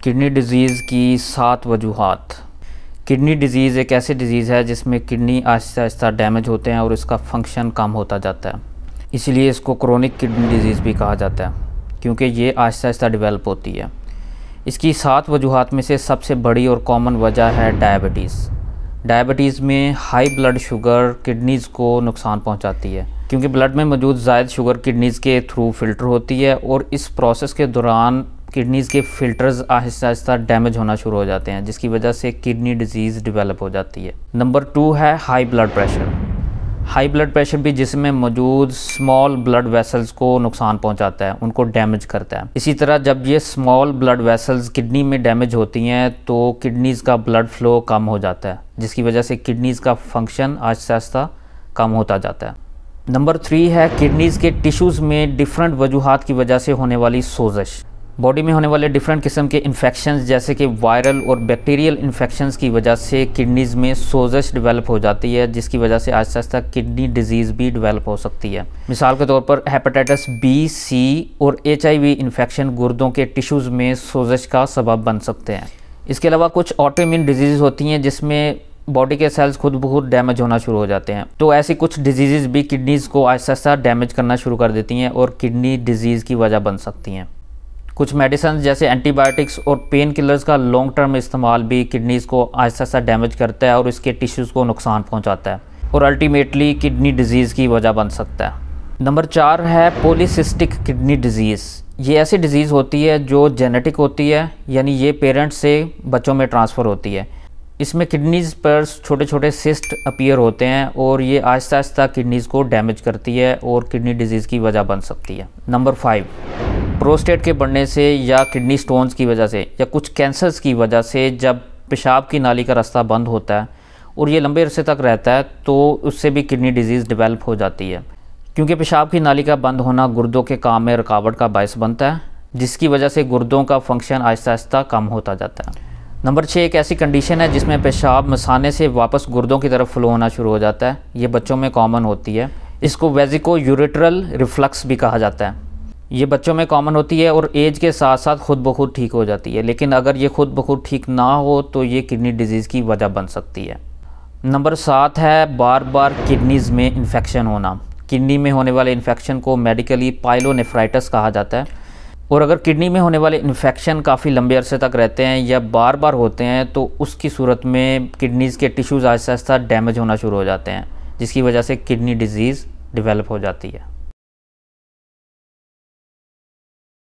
Kidney disease की 7 वजूहात। Kidney disease एक ऐसी डिज़ीज़ है जिसमें किडनी आहिस्ता आहिस्ता डैमेज होते हैं और इसका फंक्शन कम होता जाता है। इसीलिए इसको क्रोनिक किडनी डिज़ीज़ भी कहा जाता है, क्योंकि ये आहिस्ता आहिस्ता डेवलप होती है। इसकी 7 वजूहात में से सबसे बड़ी और कॉमन वजह है डायबिटीज़। डायबिटीज़ में हाई ब्लड शुगर किडनीज़ को नुकसान पहुंचाती है, क्योंकि ब्लड में मौजूद ज़ायद शुगर किडनीज़ के थ्रू फ़िल्टर होती है और इस प्रोसेस के दौरान किडनीज़ के फ़िल्टर्स आहिस्ता आहिस्ता डैमेज होना शुरू हो जाते हैं, जिसकी वजह से किडनी डिज़ीज़ डेवलप हो जाती है। नंबर 2 है high blood pressure. High blood pressure भी जिस्म में मौजूद स्मॉल ब्लड वेसल्स को नुकसान पहुंचाता है, उनको डैमेज करता है। इसी तरह जब ये स्मॉल ब्लड वेसल्स किडनी में डैमेज होती हैं तो किडनीज़ का ब्लड फ्लो कम हो जाता है, जिसकी वजह से किडनीज़ का फंक्शन आहिस्ता आहिस्ता कम होता जाता है। नंबर 3 है किडनीज़ के टिश्यूज़ में डिफरेंट वजूहात की वजह से होने वाली सोजिश। बॉडी में होने वाले डिफरेंट किस्म के इन्फेक्शंस जैसे कि वायरल और बैक्टीरियल इन्फेक्शंस की वजह से किडनीज़ में सोजिश डेवलप हो जाती है, जिसकी वजह से आहिस्ता आहिस्ता किडनी डिजीज़ भी डेवलप हो सकती है। मिसाल के तौर पर हेपेटाइटिस बी, सी और HIV इन्फेक्शन गुर्दों के टिश्यूज़ में सोजिश का सबब बन सकते हैं। इसके अलावा कुछ ऑटोइम्यून डिजीज़ होती हैं जिसमें बॉडी के सेल्स खुद ब खुद डैमेज होना शुरू हो जाते हैं, तो ऐसी कुछ डिजीज़ भी किडनीज़ को आहिस्ता आहिस्ता डैमेज करना शुरू कर देती हैं और किडनी डिजीज़ की वजह बन सकती हैं। कुछ मेडिसिन जैसे एंटीबायोटिक्स और पेन किलर्स का लॉन्ग टर्म इस्तेमाल भी किडनीज़ को आहिस्ता आहिस्ता डैमेज करता है और इसके टिश्यूज़ को नुकसान पहुंचाता है और अल्टीमेटली किडनी डिजीज़ की वजह बन सकता है। नंबर 4 है पॉलीसिस्टिक किडनी डिजीज़। ये ऐसी डिज़ीज़ होती है जो जेनेटिक होती है, यानी ये पेरेंट्स से बच्चों में ट्रांसफ़र होती है। इसमें किडनीज़ पर छोटे छोटे सिस्ट अपीयर होते हैं और ये आहिस्ता आहिस्ता किडनीज़ को डैमेज करती है और किडनी डिजीज़ की वजह बन सकती है। नंबर 5 प्रोस्टेट के बढ़ने से या किडनी स्टोन्स की वजह से या कुछ कैंसर्स की वजह से जब पेशाब की नाली का रास्ता बंद होता है और ये लंबे अरसे तक रहता है तो उससे भी किडनी डिजीज़ डेवलप हो जाती है, क्योंकि पेशाब की नाली का बंद होना गुर्दों के काम में रुकावट का बायस बनता है, जिसकी वजह से गुर्दों का फंक्शन आहिस्ता आहिस्ता कम होता जाता है। नंबर 6 एक ऐसी कंडीशन है जिसमें पेशाब मसाने से वापस गुर्दों की तरफ फ्लो होना शुरू हो जाता है। ये बच्चों में कॉमन होती है। इसको वेजिको यूरेट्रल रिफ्लक्स भी कहा जाता है। ये बच्चों में कॉमन होती है और एज के साथ साथ खुद ब खुद ठीक हो जाती है, लेकिन अगर ये खुद ब खुद ठीक ना हो तो ये किडनी डिजीज़ की वजह बन सकती है। नंबर 7 है बार बार किडनीज़ में इन्फेक्शन होना। किडनी में होने वाले इन्फेक्शन को मेडिकली पाइलोनेफ्राइटिस कहा जाता है, और अगर किडनी में होने वाले इन्फेक्शन काफ़ी लंबे अरसे तक रहते हैं या बार बार होते हैं तो उसकी सूरत में किडनीज़ के टिश्यूज़ आहिस्ता आहिस्ता डैमेज होना शुरू हो जाते हैं, जिसकी वजह से किडनी डिजीज़ डेवलप हो जाती है।